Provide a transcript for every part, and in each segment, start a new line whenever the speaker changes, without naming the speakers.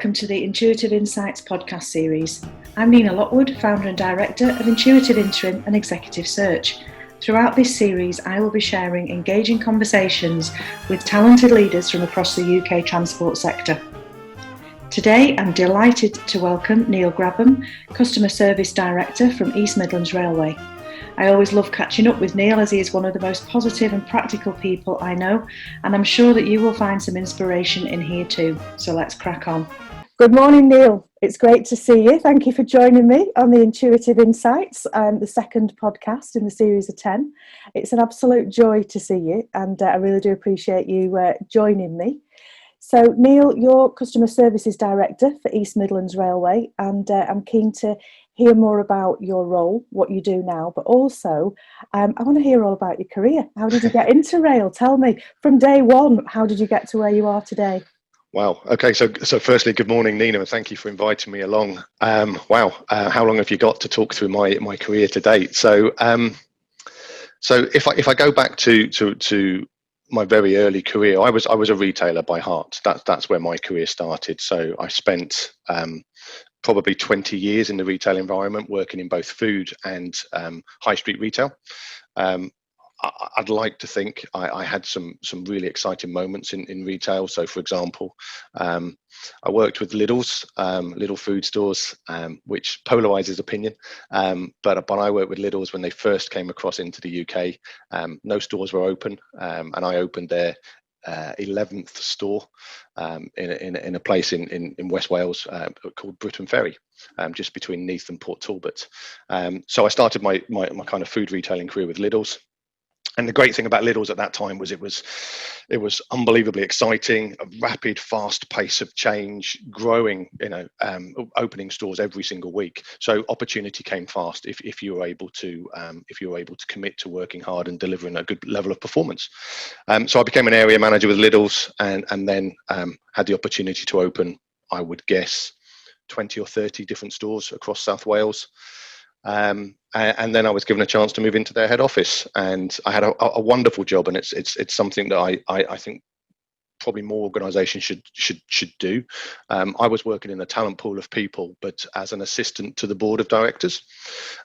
welcome to the Intuitive Insights podcast series. I'm Nina Lockwood, founder and director of Intuitive Interim and Executive Search. Throughout this series, I will be sharing engaging conversations with talented leaders from across the UK transport sector. Today, I'm delighted to welcome Neil Grabham, Customer Service Director from East Midlands Railway. I always love catching up with Neil as he is one of the most positive and practical people I know, and I'm sure that you will find some inspiration in here too. So let's crack on. Good morning, Neil. It's great to see you. Thank you for joining me on the Intuitive Insights, the second podcast in the series of 10. It's an absolute joy to see you, and I really do appreciate you joining me. So, Neil, you're Customer Services Director for East Midlands Railway, and I'm keen to hear more about your role, what you do now, but also I want to hear all about your career. How did you get into rail? Tell me, from day one, how did you get to where you are today?
Wow. Okay. So firstly, good morning, Nina, and thank you for inviting me along. How long have you got to talk through my career to date? So if I go back to my very early career, I was a retailer by heart. That's where my career started. So I spent probably 20 years in the retail environment, working in both food and high street retail. I'd like to think I had some really exciting moments in retail. So, for example, I worked with Lidl's, Lidl food stores, which polarizes opinion. But I worked with Lidl's when they first came across into the UK. No stores were open, and I opened their 11th store in a place in West Wales called Britton Ferry, just between Neath and Port Talbot. So I started my kind of food retailing career with Lidl's. And the great thing about Lidl's at that time was it was unbelievably exciting, a rapid, fast pace of change, growing, opening stores every single week. So opportunity came fast if you were able to commit to working hard and delivering a good level of performance. So I became an area manager with Lidl's, and then had the opportunity to open, I would guess, 20 or 30 different stores across South Wales. And then I was given a chance to move into their head office, and I had a wonderful job, and it's something that I think probably more organisations should do. I was working in a talent pool of people, but as an assistant to the board of directors,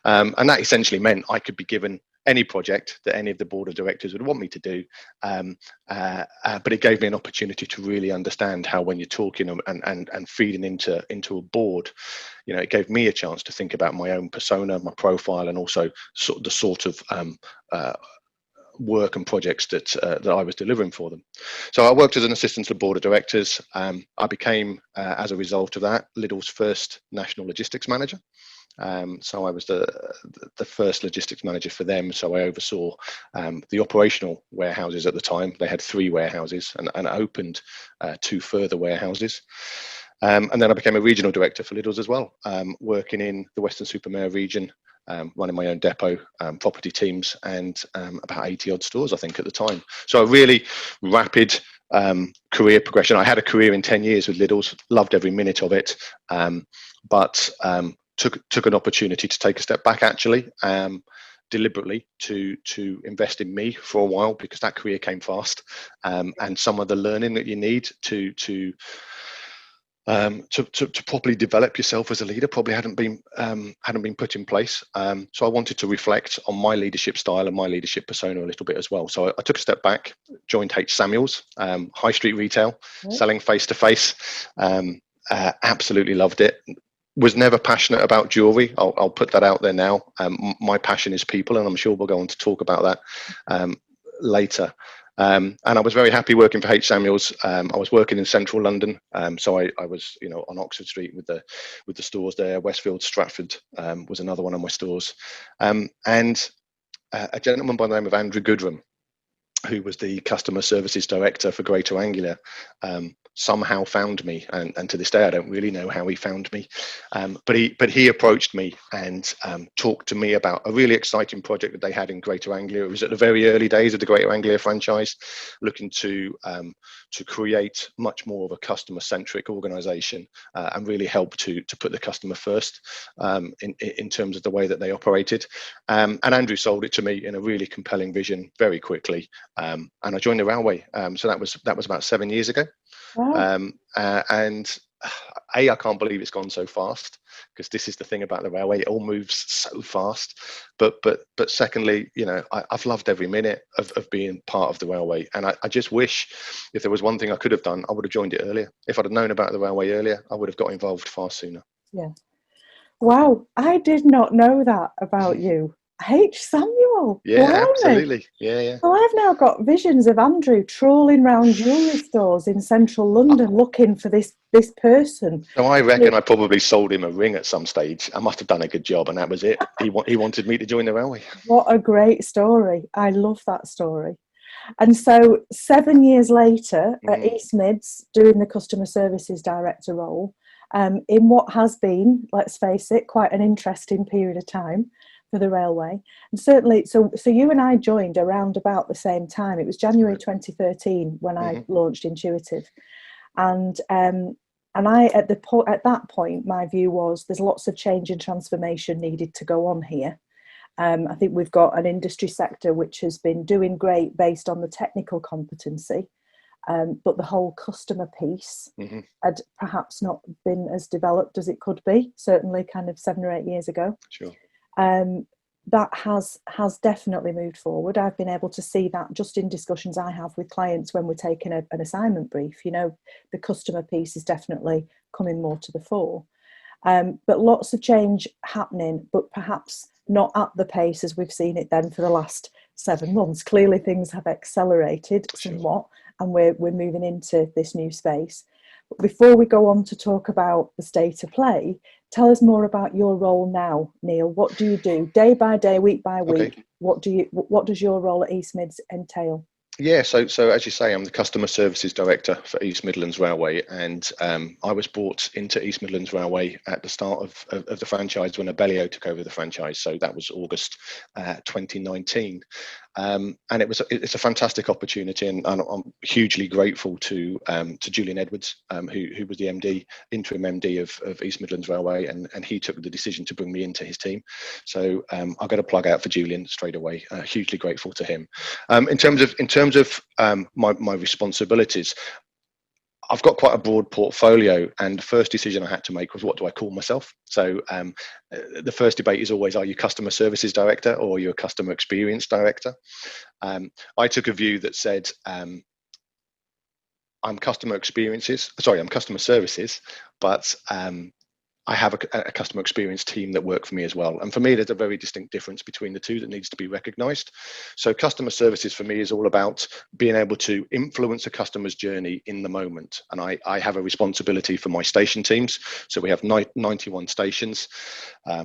and that essentially meant I could be given any project that any of the board of directors would want me to do, but it gave me an opportunity to really understand how, when you're talking and feeding into a board, it gave me a chance to think about my own persona, my profile, and also the sort of work and projects that I was delivering for them. So I worked as an assistant to the board of directors. I became, as a result of that, Lidl's first national logistics manager. So I was the first logistics manager for them. So I oversaw the operational warehouses at the time. They had 3 warehouses and opened 2 further warehouses. And then I became a regional director for Lidl's as well, working in the Western-super-Mare region, running my own depot, property teams, and about 80 odd stores, I think, at the time. So a really rapid career progression. I had a career in 10 years with Lidl's, loved every minute of it, but took an opportunity to take a step back, actually, deliberately to invest in me for a while, because that career came fast, and some of the learning that you need to properly develop yourself as a leader probably hadn't been put in place. So I wanted to reflect on my leadership style and my leadership persona a little bit as well. So I took a step back, joined H. Samuels, high street retail, selling face to face. Absolutely loved it. Was never passionate about jewelry. I'll put that out there now. My passion is people, and I'm sure we'll go on to talk about that later. And I was very happy working for H. Samuels. I was working in central London, so I was, on Oxford Street with the stores there. Westfield, Stratford was another one of my stores, and a gentleman by the name of Andrew Goodram, who was the customer services director for Greater Anglia, somehow found me, and to this day I don't really know how he found me, but he approached me and talked to me about a really exciting project that they had in Greater Anglia. It was at the very early days of the Greater Anglia franchise, looking to create much more of a customer-centric organisation, and really help to put the customer first in terms of the way that they operated. And Andrew sold it to me in a really compelling vision very quickly, and I joined the railway. So that was about 7 years ago. Wow. And I can't believe it's gone so fast, because this is the thing about the railway, it all moves so fast. But secondly, I've loved every minute of being part of the railway, and I just wish, if there was one thing I could have done, I would have joined it earlier. If I'd have known about the railway earlier, I would have got involved far sooner.
Yeah. Wow, I did not know that about you. H. Samuel.
Yeah,
Blimey.
absolutely. Yeah.
So I've now got visions of Andrew trawling around jewellery stores in central London looking for this person.
So I reckon I probably sold him a ring at some stage. I must have done a good job, and that was it. He wanted me to join the railway.
What a great story. I love that story. And so 7 years later at East Mids, doing the customer services director role, in what has been, let's face it, quite an interesting period of time for the railway. And certainly, so you and I joined around about the same time. It was January 2013 when I launched Intuitive. And I, at that point, my view was there's lots of change and transformation needed to go on here. I think we've got an industry sector which has been doing great based on the technical competency, but the whole customer piece had perhaps not been as developed as it could be, certainly kind of 7 or 8 years ago.
Sure.
That has definitely moved forward. I've been able to see that just in discussions I have with clients when we're taking an assignment brief. The customer piece is definitely coming more to the fore. But lots of change happening, but perhaps not at the pace as we've seen it then for the last 7 months. Clearly things have accelerated somewhat, and we're moving into this new space. But before we go on to talk about the state of play, tell us more about your role now, Neil. What do you do day by day, week by week? Okay. What does your role at East Mids entail?
Yeah, so as you say, I'm the Customer Services Director for East Midlands Railway, and I was brought into East Midlands Railway at the start of the franchise when Abellio took over the franchise. So that was August 2019. And it's a fantastic opportunity, and I'm hugely grateful to Julian Edwards, who was the interim MD of East Midlands Railway, and he took the decision to bring me into his team. So I'll get a plug out for Julian straight away. Hugely grateful to him. In terms of my responsibilities, I've got quite a broad portfolio, and the first decision I had to make was, what do I call myself? So the first debate is always, are you customer services director or are you a customer experience director? I took a view that said, I'm customer services, but I have a customer experience team that work for me as well. And for me, there's a very distinct difference between the two that needs to be recognized. So customer services for me is all about being able to influence a customer's journey in the moment. And I have a responsibility for my station teams. So we have 91 stations, a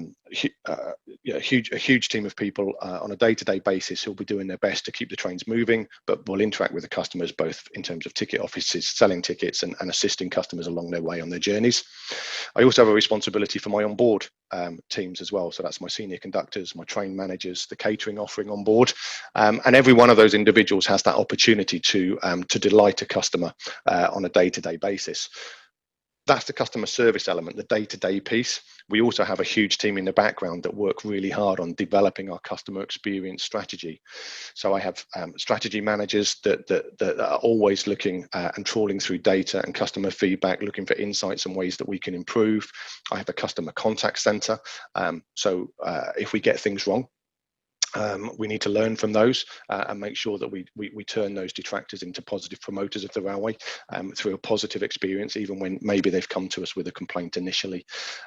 huge team of people on a day-to-day basis who'll be doing their best to keep the trains moving, but will interact with the customers both in terms of ticket offices, selling tickets, and assisting customers along their way on their journeys. I also have a responsibility for my onboard teams as well. So that's my senior conductors, my train managers, the catering offering on board. And every one of those individuals has that opportunity to delight a customer on a day-to-day basis. That's the customer service element, the day-to-day piece. We also have a huge team in the background that work really hard on developing our customer experience strategy. So I have strategy managers that are always looking and trawling through data and customer feedback, looking for insights and ways that we can improve. I have a customer contact center. So if we get things wrong, we need to learn from those and make sure that we turn those detractors into positive promoters of the railway through a positive experience, even when maybe they've come to us with a complaint initially.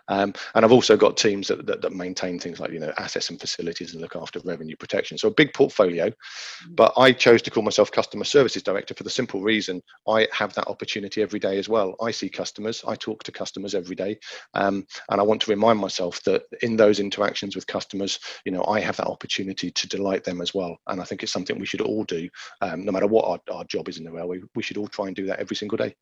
And I've also got teams that maintain things like assets and facilities and look after revenue protection. So a big portfolio, but I chose to call myself Customer Services Director for the simple reason I have that opportunity every day as well. I see customers, I talk to customers every day, and I want to remind myself that in those interactions with customers, I have that opportunity to delight them as well. And I think it's something we should all do, no matter what our job is in the railway. We should all try and do that every single day.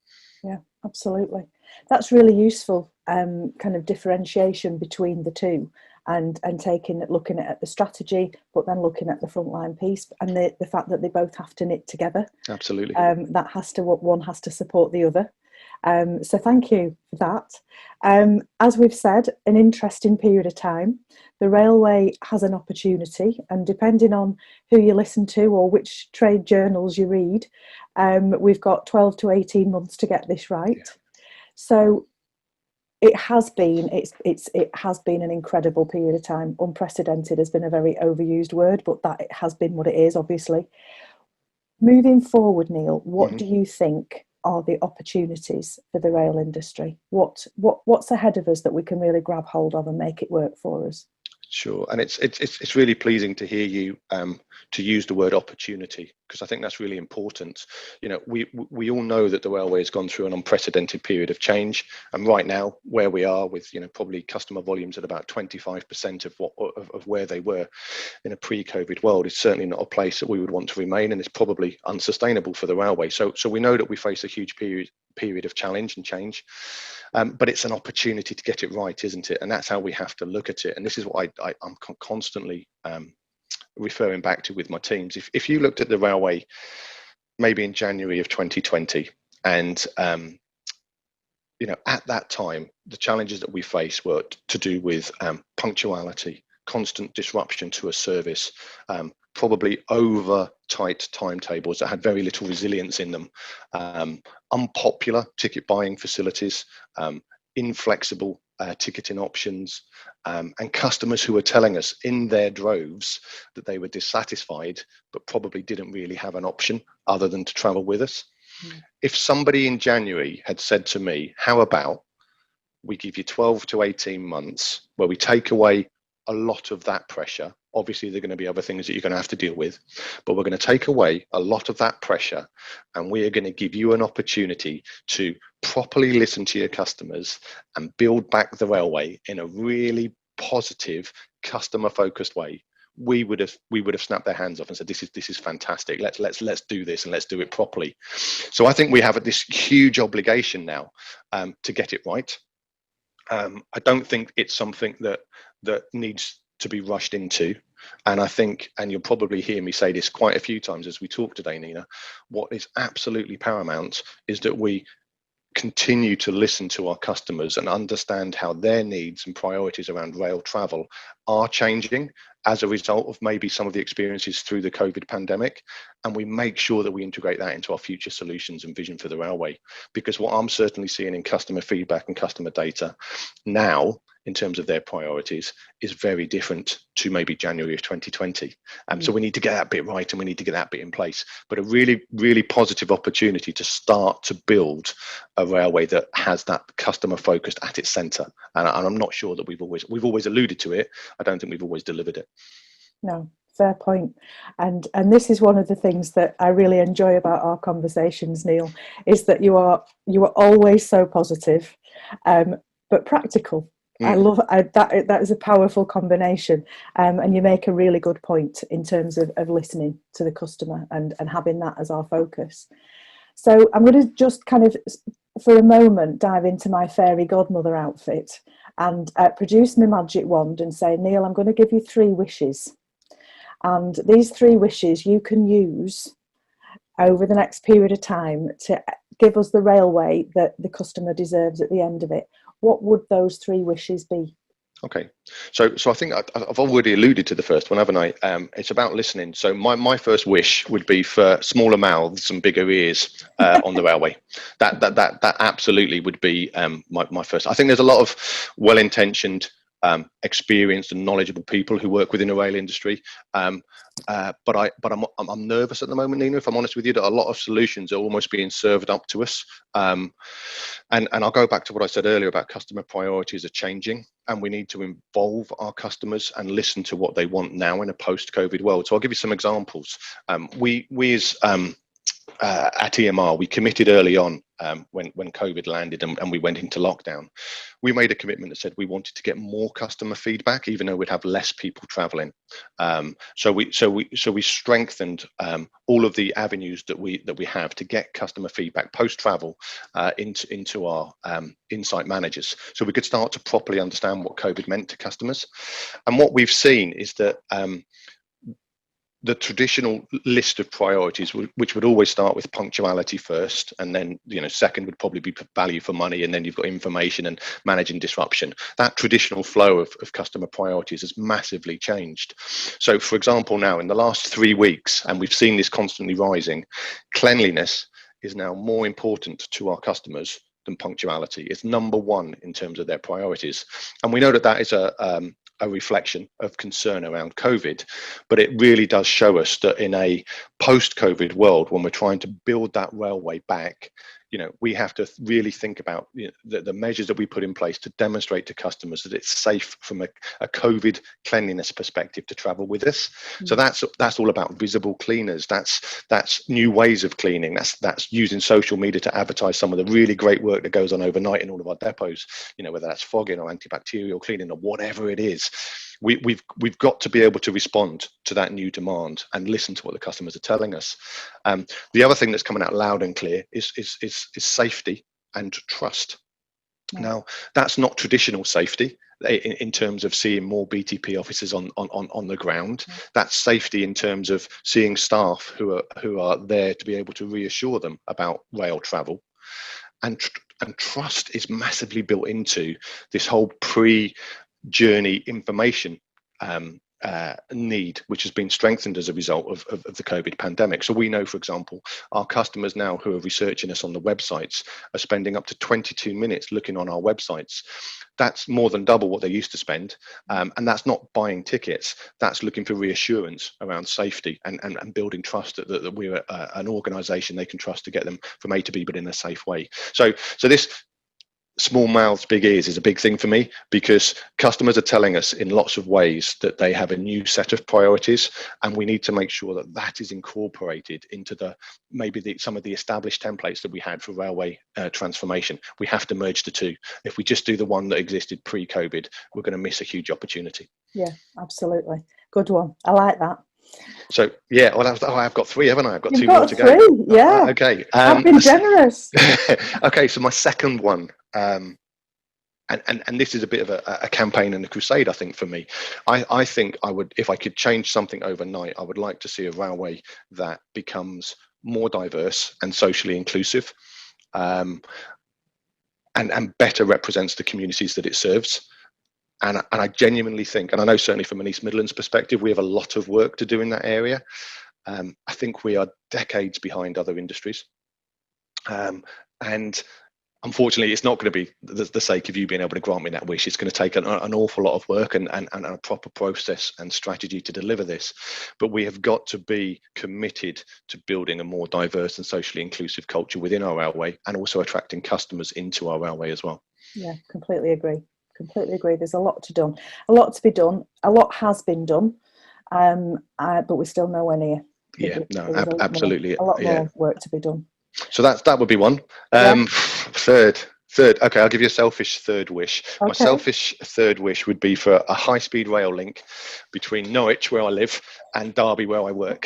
Yeah, absolutely. That's really useful kind of differentiation between the two, and looking at the strategy, but then looking at the frontline piece and the fact that they both have to knit together.
Absolutely.
One has to support the other. So thank you for that. As we've said, an interesting period of time. The railway has an opportunity, and depending on who you listen to or which trade journals you read, we've got 12 to 18 months to get this right. Yeah. So It has been. It has been an incredible period of time. Unprecedented has been a very overused word, but that it has been what it is. Obviously, moving forward, Neil, what
Mhm.
do you think are the opportunities for the rail industry? What's ahead of us that we can really grab hold of and make it work for us?
Sure, and it's really pleasing to hear you to use the word opportunity, because I think that's really important. You know, we all know that the railway has gone through an unprecedented period of change, and right now where we are with, you know, probably customer volumes at about 25% of where they were in a pre-COVID world is certainly not a place that we would want to remain, and it's probably unsustainable for the railway. So we know that we face a huge period of challenge and change. But it's an opportunity to get it right, isn't it? And that's how we have to look at it. And this is what I'm constantly referring back to with my teams. If you looked at the railway maybe in January of 2020, and you know, at that time, the challenges that we faced were to do with punctuality, constant disruption to a service, probably over tight timetables that had very little resilience in them, unpopular ticket buying facilities, inflexible ticketing options, and customers who were telling us in their droves that they were dissatisfied, but probably didn't really have an option other than to travel with us. If somebody in January had said to me, how about we give you 12 to 18 months where we take away a lot of that pressure. Obviously, there are going to be other things that you're going to have to deal with, but we're going to take away a lot of that pressure, and we are going to give you an opportunity to properly listen to your customers and build back the railway in a really positive, customer-focused way. We would have snapped their hands off and said, this is fantastic. Let's do this, and let's do it properly. So I think we have this huge obligation now to get it right. I don't think it's something that needs to be rushed into. And I think, and you'll probably hear me say this quite a few times as we talk today, Nina, what is absolutely paramount is that we continue to listen to our customers and understand how their needs and priorities around rail travel are changing as a result of maybe some of the experiences through the COVID pandemic. And we make sure that we integrate that into our future solutions and vision for the railway. Because what I'm certainly seeing in customer feedback and customer data now, in terms of their priorities, is very different to maybe January of 2020. So we need to get that bit right, and we need to get that bit in place. But a really, really positive opportunity to start to build a railway that has that customer focused at its centre. And I'm not sure that we've always alluded to it. I don't think we've always delivered it.
No, fair point. And this is one of the things that I really enjoy about our conversations, Neil, is that you are always so positive, but practical. I love that is a powerful combination, and you make a really good point in terms of listening to the customer and having that as our focus. So I'm going to just kind of, for a moment, dive into my fairy godmother outfit and produce my magic wand and say, Neil, I'm going to give you 3 wishes. And these 3 wishes you can use over the next period of time to give us the railway that the customer deserves at the end of it. What would those 3 wishes be?
Okay, so I think I've already alluded to the first one, haven't I? It's about listening. So my first wish would be for smaller mouths and bigger ears on the railway. That absolutely would be my first. I think there's a lot of well-intentioned, experienced and knowledgeable people who work within the rail industry. But I'm nervous at the moment, Nina, if I'm honest with you, that a lot of solutions are almost being served up to us. And I'll go back to what I said earlier about customer priorities are changing, and we need to involve our customers and listen to what they want now in a post-COVID world. So I'll give you some examples. We as at EMR, we committed early on when COVID landed and we went into lockdown. We made a commitment that said we wanted to get more customer feedback, even though we'd have less people traveling. So we strengthened all of the avenues that we have to get customer feedback post travel into our insight managers, so we could start to properly understand what COVID meant to customers. And what we've seen is that the traditional list of priorities, which would always start with punctuality first, and then, you know, second would probably be value for money, and then you've got information and managing disruption. That traditional flow of customer priorities has massively changed. So, for example, now in the last 3 weeks, and we've seen this constantly rising, cleanliness is now more important to our customers than punctuality. It's number one in terms of their priorities. And we know that that is a reflection of concern around COVID, but it really does show us that in a post-COVID world, when we're trying to build that railway back, we have to really think about the measures that we put in place to demonstrate to customers that it's safe from a COVID cleanliness perspective to travel with us. So that's all about visible cleaners. That's new ways of cleaning. That's using social media to advertise some of the really great work that goes on overnight in all of our depots. Whether that's fogging or antibacterial cleaning or whatever it is. We've got to be able to respond to that new demand and listen to what the customers are telling us. The other thing that's coming out loud and clear is safety and trust. Now, that's not traditional safety in terms of seeing more BTP officers on the ground. That's safety in terms of seeing staff who are there to be able to reassure them about rail travel. And trust is massively built into this whole pre-journey information need, which has been strengthened as a result of the COVID pandemic. So we know, for example, our customers now who are researching us on the websites are spending up to 22 minutes looking on our websites. That's more than double what they used to spend. And that's not buying tickets. That's looking for reassurance around safety and building trust that we're an organisation they can trust to get them from A to B, but in a safe way. So this small mouths, big ears is a big thing for me, because customers are telling us in lots of ways that they have a new set of priorities, and we need to make sure that that is incorporated into some of the established templates that we had for railway transformation. We have to merge the two. If we just do the one that existed pre-COVID, we're going to miss a huge opportunity.
Yeah, absolutely. Good one. I like that.
So yeah, well, I've got three, haven't I? I've got
You've
two
got
more to
three,
go.
yeah.
Okay.
I've been generous.
Okay, so my second one, and this is a bit of a campaign and a crusade, I think, for me. I think I would, if I could change something overnight, I would like to see a railway that becomes more diverse and socially inclusive, and better represents the communities that it serves. And I genuinely think, and I know certainly from an East Midlands perspective, we have a lot of work to do in that area. I think we are decades behind other industries. And unfortunately, it's not going to be the sake of you being able to grant me that wish. It's going to take an awful lot of work and a proper process and strategy to deliver this. But we have got to be committed to building a more diverse and socially inclusive culture within our railway, and also attracting customers into our railway as well.
Yeah, completely agree. There's a lot to be done. A lot has been done, but we're still nowhere near.
Yeah, no, absolutely.
A lot more work to be done.
So that would be one. Third, okay, I'll give you a selfish third wish. Okay. My selfish third wish would be for a high-speed rail link between Norwich, where I live, and Derby, where I work.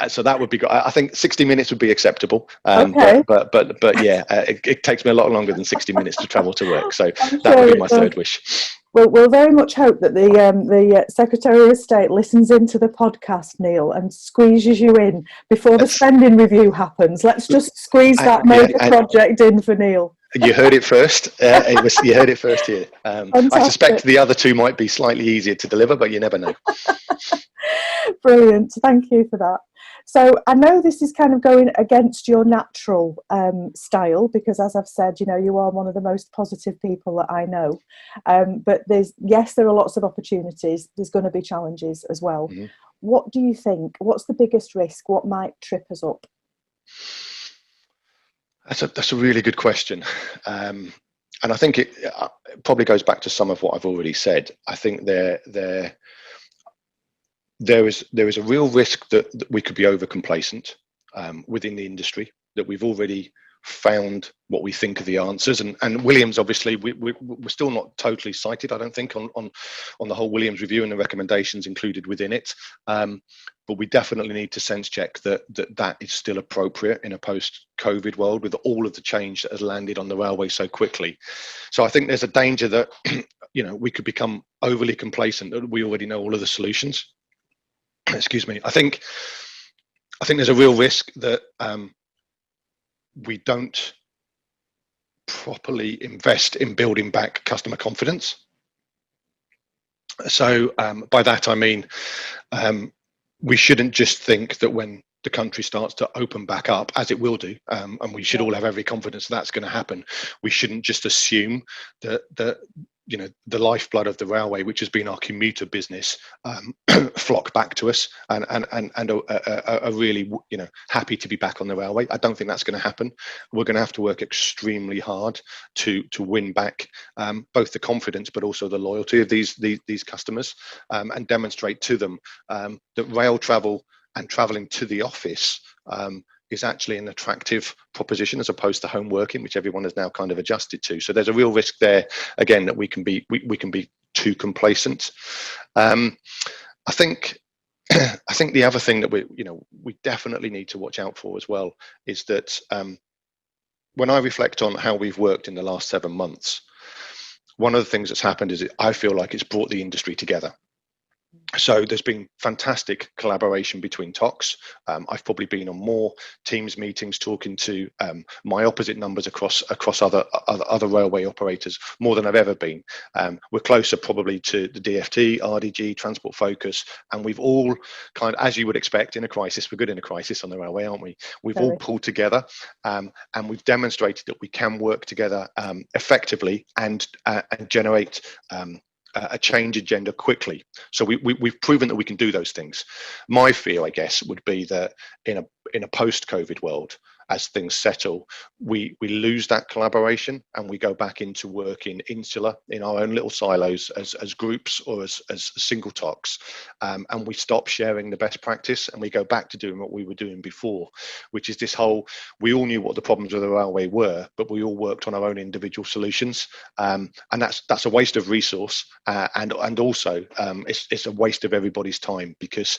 So that would be good. I think 60 minutes would be acceptable. Okay. But yeah, it takes me a lot longer than 60 minutes to travel to work. So that would be my third wish.
Well, we'll very much hope that the Secretary of State listens into the podcast, Neil, and squeezes you in before the spending review happens. Let's just squeeze that major project in for Neil.
You heard it first. You heard it first here. I suspect the other two might be slightly easier to deliver, but you never know.
Brilliant. Thank you for that. So I know this is kind of going against your natural style, because as I've said, you are one of the most positive people that I know. But there are lots of opportunities. There's going to be challenges as well. Mm-hmm. What do you think? What's the biggest risk? What might trip us up?
That's a really good question. And I think it probably goes back to some of what I've already said. I think there is a real risk that we could be over complacent within the industry, that we've already found what we think are the answers. And Williams, obviously, we're still not totally cited, I don't think, on the whole Williams review and the recommendations included within it. But we definitely need to sense check that is still appropriate in a post-COVID world, with all of the change that has landed on the railway so quickly. So I think there's a danger that we could become overly complacent, that we already know all of the solutions. Excuse me. I think there's a real risk that we don't properly invest in building back customer confidence. So by that I mean we shouldn't just think that when the country starts to open back up, as it will do, and we should all have every confidence that's going to happen, we shouldn't just assume that the lifeblood of the railway, which has been our commuter business, flock back to us and are really happy to be back on the railway. I don't think that's going to happen. We're going to have to work extremely hard to win back both the confidence but also the loyalty of these customers, and demonstrate to them that rail travel and travelling to the office is actually an attractive proposition as opposed to home working, which everyone has now kind of adjusted to. So there's a real risk there, again, that we can be too complacent. I think the other thing that we definitely need to watch out for as well is that when I reflect on how we've worked in the last 7 months, one of the things that's happened is I feel like it's brought the industry together. So there's been fantastic collaboration between TOCs. I've probably been on more Teams meetings talking to my opposite numbers across other railway operators more than I've ever been. We're closer probably to the DFT, RDG, Transport Focus, and we've all kind of, as you would expect in a crisis, we're good in a crisis on the railway, aren't we? We've all pulled together, and we've demonstrated that we can work together effectively and generate a change agenda quickly. So we've proven that we can do those things. My fear, I guess, would be that in a post-COVID world, as things settle, we lose that collaboration and we go back into working insular in our own little silos as groups or as single talks, and we stop sharing the best practice and we go back to doing what we were doing before, which is this whole, we all knew what the problems of the railway were, but we all worked on our own individual solutions, and that's a waste of resource, and also it's a waste of everybody's time, because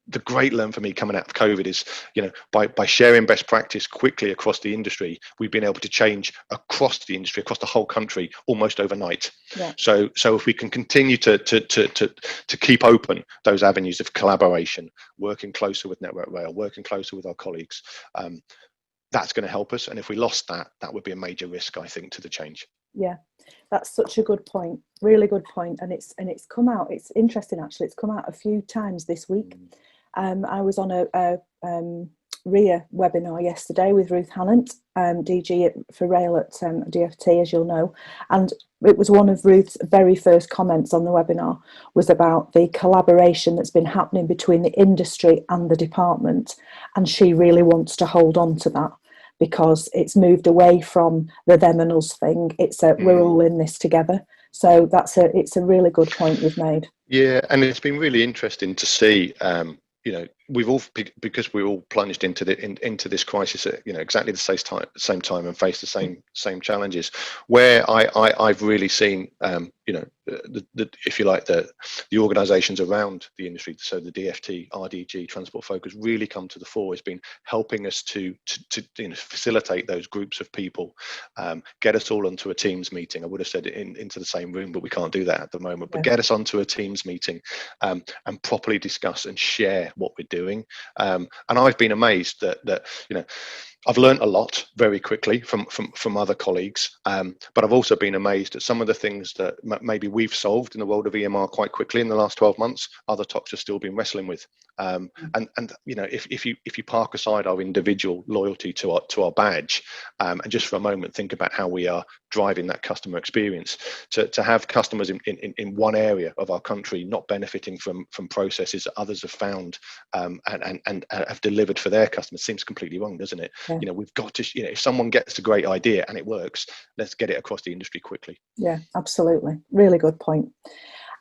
the great learn for me coming out of COVID is, by sharing best practice quickly across the industry, we've been able to change across the industry, across the whole country, almost overnight. Yeah. So if we can continue to keep open those avenues of collaboration, working closer with Network Rail, working closer with our colleagues, that's going to help us. And if we lost that, that would be a major risk, I think, to the change.
Yeah, that's such a good point. Really good point. And it's come out. It's interesting, actually. It's come out a few times this week. I was on a RIA webinar yesterday with Ruth Hannant, DG for Rail at DFT, as you'll know, and it was one of Ruth's very first comments on the webinar was about the collaboration that's been happening between the industry and the department, and she really wants to hold on to that because it's moved away from the them and us thing. It's we're all in this together. So it's a really good point you've made.
Yeah, and it's been really interesting to see. We've all, because we're all plunged into this crisis at exactly the same time and faced the same challenges. Where I've really seen if you like the organisations around the industry, so the DFT, RDG, Transport Focus, really come to the fore. Has been helping us to facilitate those groups of people, get us all onto a Teams meeting. I would have said into the same room, but we can't do that at the moment. But get us onto a Teams meeting and properly discuss and share what we're doing. And I've been amazed that I've learned a lot very quickly from other colleagues, but I've also been amazed at some of the things that maybe we've solved in the world of EMR quite quickly in the last 12 months. Other TOCs have still been wrestling with, and if you park aside our individual loyalty to our badge, and just for a moment think about how we are driving that customer experience, to have customers in one area of our country not benefiting from processes that others have found and have delivered for their customers seems completely wrong, doesn't it? Yeah. We've got to, if someone gets a great idea and it works, let's get it across the industry quickly.
Yeah, absolutely. Really good point.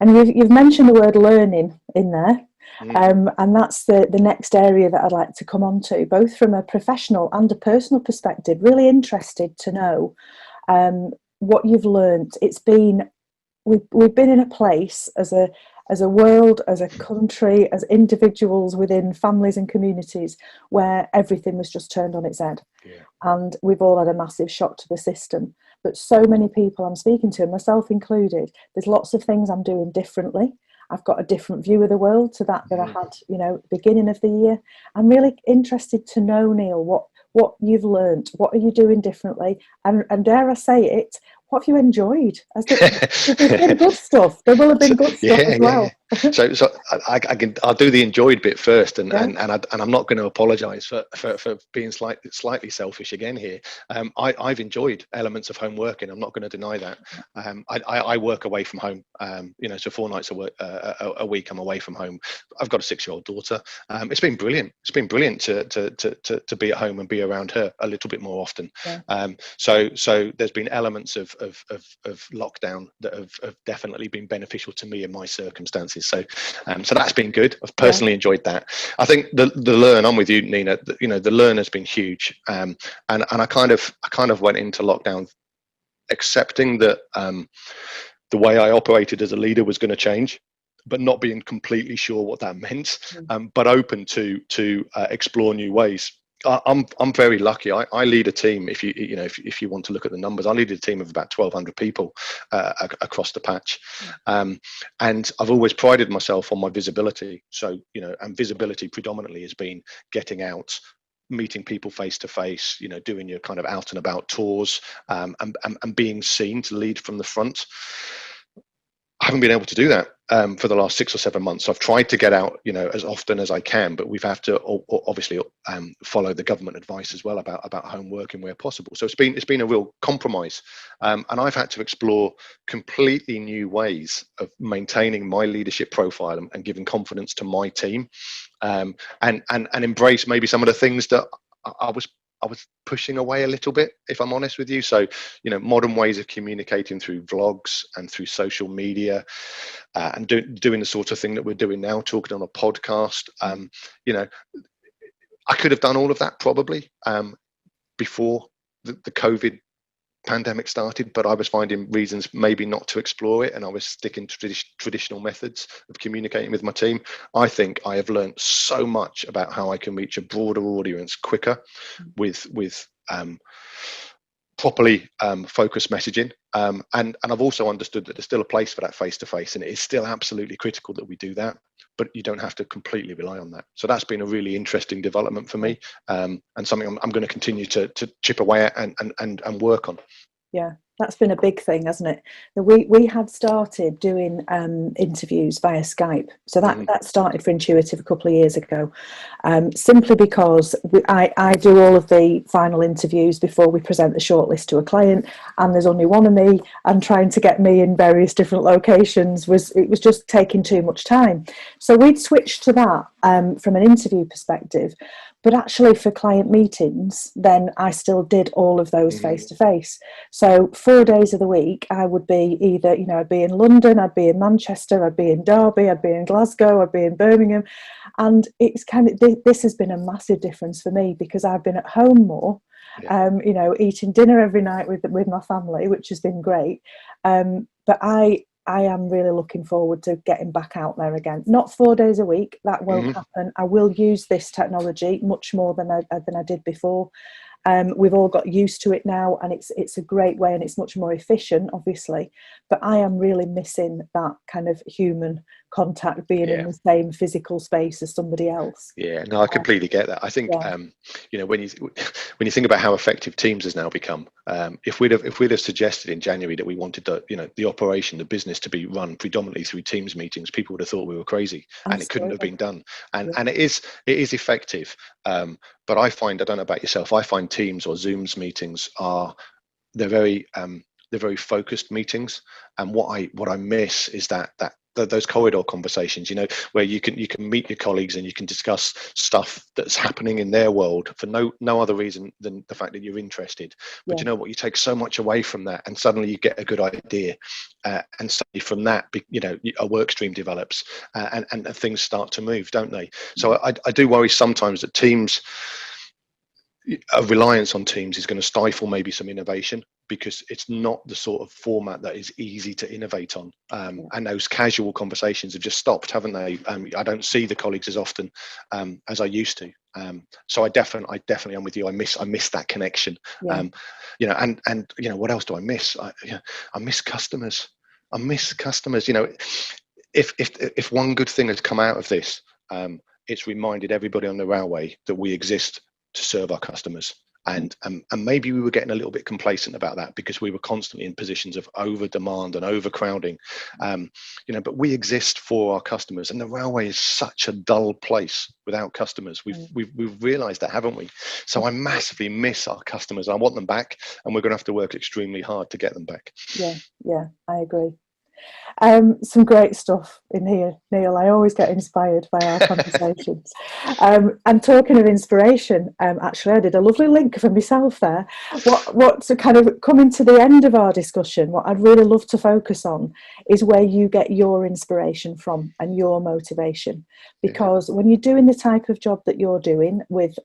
And you've mentioned the word learning in there. And that's the next area that I'd like to come on to, both from a professional and a personal perspective. Really interested to know what you've learned. We've been in a place as a world, as a country, as individuals within families and communities where everything was just turned on its head. Yeah. And we've all had a massive shock to the system. But so many people I'm speaking to, myself included, there's lots of things I'm doing differently. I've got a different view of the world to that I had, beginning of the year. I'm really interested to know, Neil, what you've learned. What are you doing differently? And dare I say it, what have you enjoyed? There's been good stuff. There will have been good stuff as well.
I'll do the enjoyed bit first, and
Yeah.
I'm not going to apologise for being slightly selfish again here. I've enjoyed elements of home working. I'm not going to deny that. I work away from home. So 4 nights a week I'm away from home. I've got a 6-year-old daughter. It's been brilliant. It's been brilliant to be at home and be around her a little bit more often.
Yeah.
So there's been elements of lockdown that have definitely been beneficial to me in my circumstances. So that's been good. I've personally enjoyed that. I think the learn. I'm with you, Nina. The learn has been huge. And I kind of went into lockdown accepting that the way I operated as a leader was going to change, but not being completely sure what that meant. But open to explore new ways. I'm very lucky. I lead a team. If you want to look at the numbers, I lead a team of about 1,200 people across the patch, and I've always prided myself on my visibility. So and visibility predominantly has been getting out, meeting people face to face, doing your kind of out and about tours, and being seen to lead from the front. I haven't been able to do that for the last 6 or 7 months. So I've tried to get out, as often as I can, but we've had to obviously follow the government advice as well about home working where possible. So it's been a real compromise, and I've had to explore completely new ways of maintaining my leadership profile and giving confidence to my team, and embrace maybe some of the things that I was pushing away a little bit, if I'm honest with you. So, modern ways of communicating through vlogs and through social media, and doing the sort of thing that we're doing now, talking on a podcast. I could have done all of that probably before the COVID pandemic started, but I was finding reasons maybe not to explore it, and I was sticking to traditional methods of communicating with my team. I think I have learned so much about how I can reach a broader audience quicker with properly focused messaging, and I've also understood that there's still a place for that face-to-face, and it is still absolutely critical that we do that, but you don't have to completely rely on that. So that's been a really interesting development for me, and something I'm going to continue to chip away at and work on.
Yeah, that's been a big thing, hasn't it? We had started doing interviews via Skype. So that started for Intuitive a couple of years ago, simply because I do all of the final interviews before we present the shortlist to a client, and there's only one of me, and trying to get me in various different locations was just taking too much time. So we'd switched to that from an interview perspective. But actually for client meetings, then I still did all of those face-to-face. So 4 days of the week, I would be either, I'd be in London, I'd be in Manchester, I'd be in Derby, I'd be in Glasgow, I'd be in Birmingham. And it's this has been a massive difference for me, because I've been at home more, eating dinner every night with my family, which has been great. But I am really looking forward to getting back out there again. Not 4 days a week, that won't happen. I will use this technology much more than I did before. We've all got used to it now, and it's a great way, and it's much more efficient, obviously. But I am really missing that kind of human contact, being in the same physical space as somebody else.
Yeah, no, I completely get that. I think when you think about how effective Teams has now become, if we'd have suggested in January that we wanted the operation, the business, to be run predominantly through Teams meetings, people would have thought we were crazy. Absolutely. And it couldn't have been done. And it is effective. But I don't know about yourself, I find Teams or Zoom's meetings they're very focused meetings, and what I miss is those corridor conversations, where you can meet your colleagues and you can discuss stuff that's happening in their world for no other reason than the fact that you're interested. But you know what, you take so much away from that, and suddenly you get a good idea, and suddenly from that, a work stream develops, and things start to move, don't they? So I do worry sometimes that a reliance on Teams is going to stifle maybe some innovation, because it's not the sort of format that is easy to innovate on. And those casual conversations have just stopped, haven't they? I don't see the colleagues as often as I used to. So I definitely am with you. I miss that connection. And what else do I miss? I miss customers. If one good thing has come out of this, it's reminded everybody on the railway that we exist to serve our customers. and maybe we were getting a little bit complacent about that because we were constantly in positions of over demand and overcrowding. But we exist for our customers, and the railway is such a dull place without customers. We've realised that, haven't we? So I massively miss our customers. I want them back, and we're going to have to work extremely hard to get them back.
Yeah, I agree. Some great stuff in here, Neil. I always get inspired by our conversations. And talking of inspiration, actually, I did a lovely link for myself there. What to kind of coming to the end of our discussion, what I'd really love to focus on is where you get your inspiration from and your motivation. Because when you're doing the type of job that you're doing with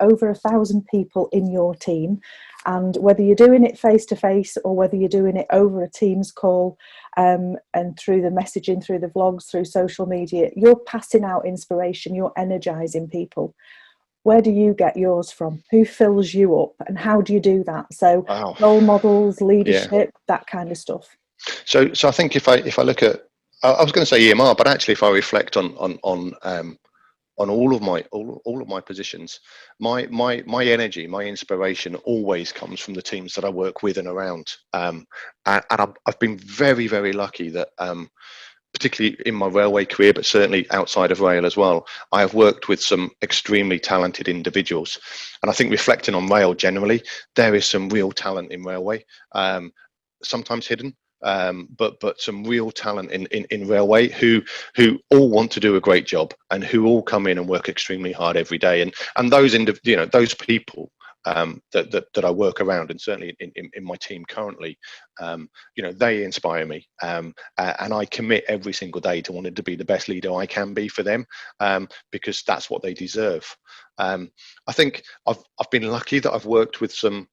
over 1,000 people in your team, and whether you're doing it face to face or whether you're doing it over a Teams call, and through the messaging, through the vlogs, through social media, you're passing out inspiration, you're energizing people. Where do you get yours from? Who fills you up, and how do you do that? So role models, leadership, that kind of stuff.
So I think if I look at, I was going to say EMR, but actually if I reflect on all of my positions, my energy, my inspiration always comes from the teams that I work with and around. And I've been very, very lucky that, particularly in my railway career, but certainly outside of rail as well, I have worked with some extremely talented individuals. And I think reflecting on rail generally, there is some real talent in railway, sometimes hidden. But some real talent in railway who all want to do a great job and who all come in and work extremely hard every day, and those those people that I work around, and certainly in my team currently, they inspire me, and I commit every single day to wanting to be the best leader I can be for them, because that's what they deserve. I think I've been lucky that I've worked with some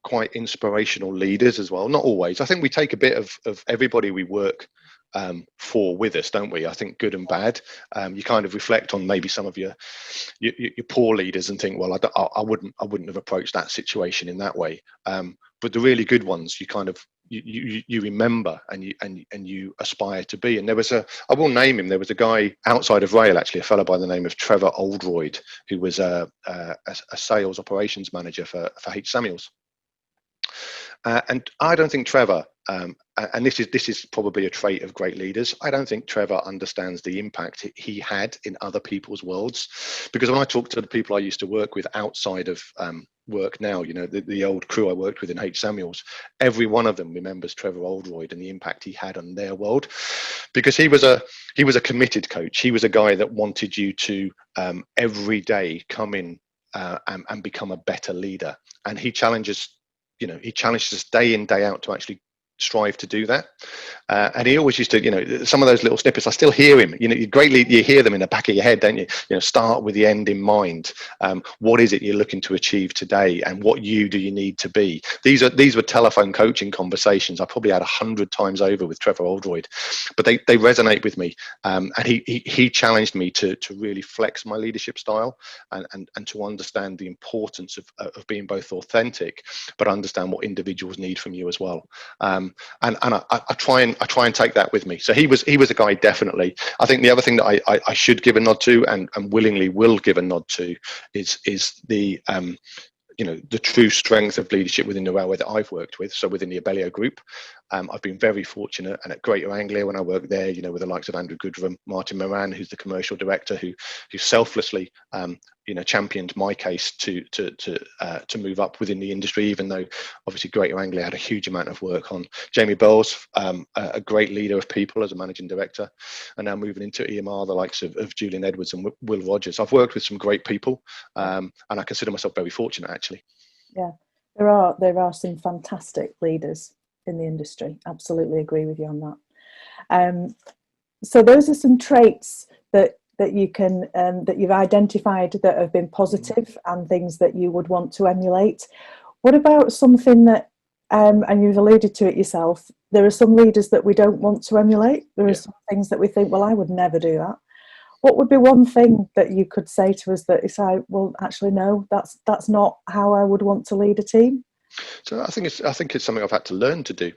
quite inspirational leaders as well. Not always. I think we take a bit of everybody we work for with us, don't we? I think good and bad. You kind of reflect on maybe some of your poor leaders and think, well, I wouldn't have approached that situation in that way. But the really good ones, you kind of you remember and you aspire to be. And I will name him. There was a guy outside of rail, actually, a fellow by the name of Trevor Oldroyd, who was a sales operations manager for H. Samuels. And I don't think Trevor, and this is probably a trait of great leaders, I don't think Trevor understands the impact he had in other people's worlds. Because when I talk to the people I used to work with outside of work now, the old crew I worked with in H. Samuels, every one of them remembers Trevor Oldroyd and the impact he had on their world. Because he was a committed coach. He was a guy that wanted you to every day come in and become a better leader. And he challenges us day in, day out to actually strive to do that. And he always used to, some of those little snippets, I still hear him, you hear them in the back of your head, don't you? Start with the end in mind. What is it you're looking to achieve today, and what do you need to be? These were telephone coaching conversations I probably had 100 times over with Trevor Oldroyd, but they resonate with me. And he challenged me to really flex my leadership style and to understand the importance of being both authentic, but understand what individuals need from you as well. And I try and take that with me. So he was a guy, definitely. I think the other thing that I should give a nod to, and willingly will give a nod to, is the the true strength of leadership within the railway that I've worked with. So within the Abellio Group, I've been very fortunate, and at Greater Anglia when I worked there, with the likes of Andrew Goodram, Martin Moran, who's the commercial director, who selflessly championed my case to move up within the industry, even though obviously Greater Anglia had a huge amount of work on. Jamie Bowles, a great leader of people as a managing director, and now moving into EMR, the likes of Julian Edwards and Will Rogers. I've worked with some great people, and I consider myself very fortunate, actually.
Yeah, there are some fantastic leaders in the industry. Absolutely agree with you on that. So those are some traits that you can that you've identified that have been positive and things that you would want to emulate. What about something that, and you've alluded to it yourself, there are some leaders that we don't want to emulate. There are some things that we think, well, I would never do that. What would be one thing that you could say to us that you say, well, actually, no, that's not how I would want to lead a team?
So I think it's something I've had to learn to do.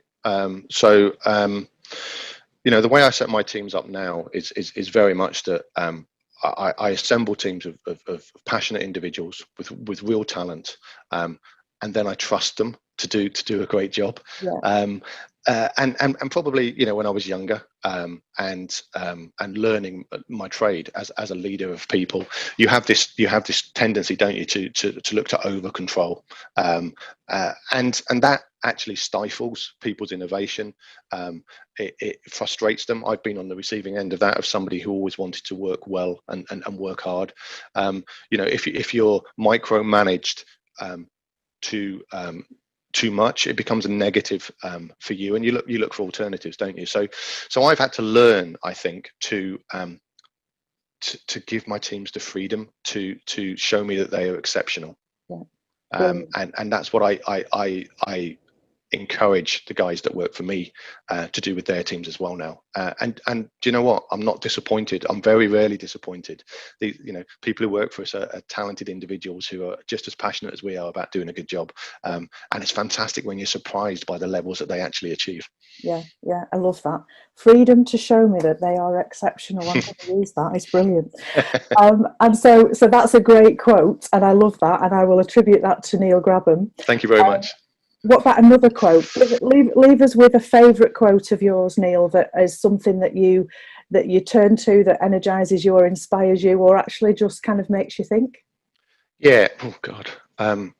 The way I set my teams up now is very much that I assemble teams of passionate individuals with real talent, and then I trust them to do a great job.
Yeah.
And probably, you know, when I was younger, and learning my trade as a leader of people, you have this tendency, don't you, to look to over control, and that actually stifles people's innovation. It frustrates them. I've been on the receiving end of that, of somebody who always wanted to work well and work hard. You know, if you're micromanaged too much, it becomes a negative for you, and you look for alternatives, don't you? So I've had to learn, I think, to give my teams the freedom to show me that they are exceptional.
Yeah.
And that's what I encourage the guys that work for me to do with their teams as well now. And do you know what? I'm not disappointed. I'm very rarely disappointed. You know, people who work for us are talented individuals who are just as passionate as we are about doing a good job. And it's fantastic when you're surprised by the levels that they actually achieve.
Yeah, I love that. Freedom to show me that they are exceptional. I'm going to use that. It's brilliant. And so that's a great quote, and I love that, and I will attribute that to Neil Grabham.
Thank you very much.
What about another quote? Leave us with a favourite quote of yours, Neil, that is something that you turn to, that energises you or inspires you, or actually just kind of makes you think.
Yeah. Oh God. I'll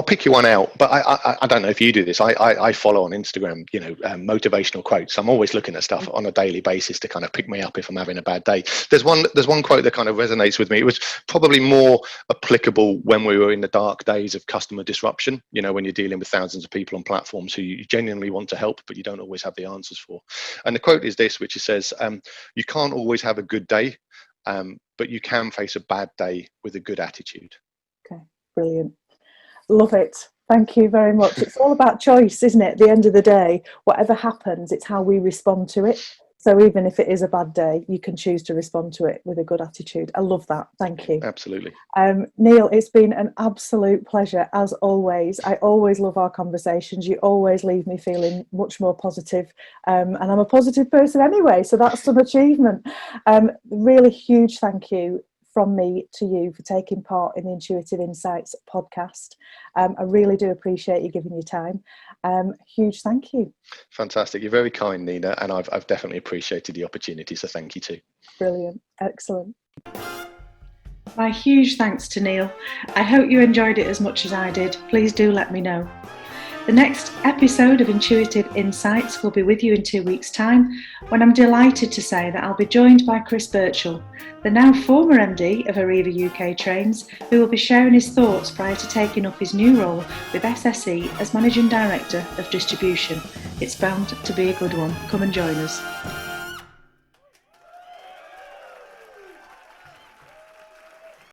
pick you one out, but I don't know if you do this. I follow on Instagram, you know, motivational quotes. I'm always looking at stuff on a daily basis to kind of pick me up if I'm having a bad day. There's one quote that kind of resonates with me. It was probably more applicable when we were in the dark days of customer disruption, you know, when you're dealing with thousands of people on platforms who you genuinely want to help, but you don't always have the answers for. And the quote is this, which says, you can't always have a good day, but you can face a bad day with a good attitude.
Okay, brilliant. Love it. Thank you very much. It's all about choice, isn't it? At the end of the day, whatever happens, it's how we respond to it. So even if it is a bad day, you can choose to respond to it with a good attitude. I love that. Thank you.
Absolutely.
Neil, it's been an absolute pleasure, as always. I always love our conversations. You always leave me feeling much more positive. And I'm a positive person anyway, so that's some achievement. Really huge thank you from me to you for taking part in the Intuitive Insights podcast. I really do appreciate you giving your time. Huge thank you.
Fantastic. You're very kind, Nina, and I've definitely appreciated the opportunity, so thank you too.
Brilliant. Excellent.
My huge thanks to Neil. I hope you enjoyed it as much as I did. Please do let me know. The next episode of Intuitive Insights will be with you in 2 weeks' time, when I'm delighted to say that I'll be joined by Chris Birchall, the now former MD of Arriva UK Trains, who will be sharing his thoughts prior to taking up his new role with SSE as Managing Director of Distribution. It's bound to be a good one. Come and join us.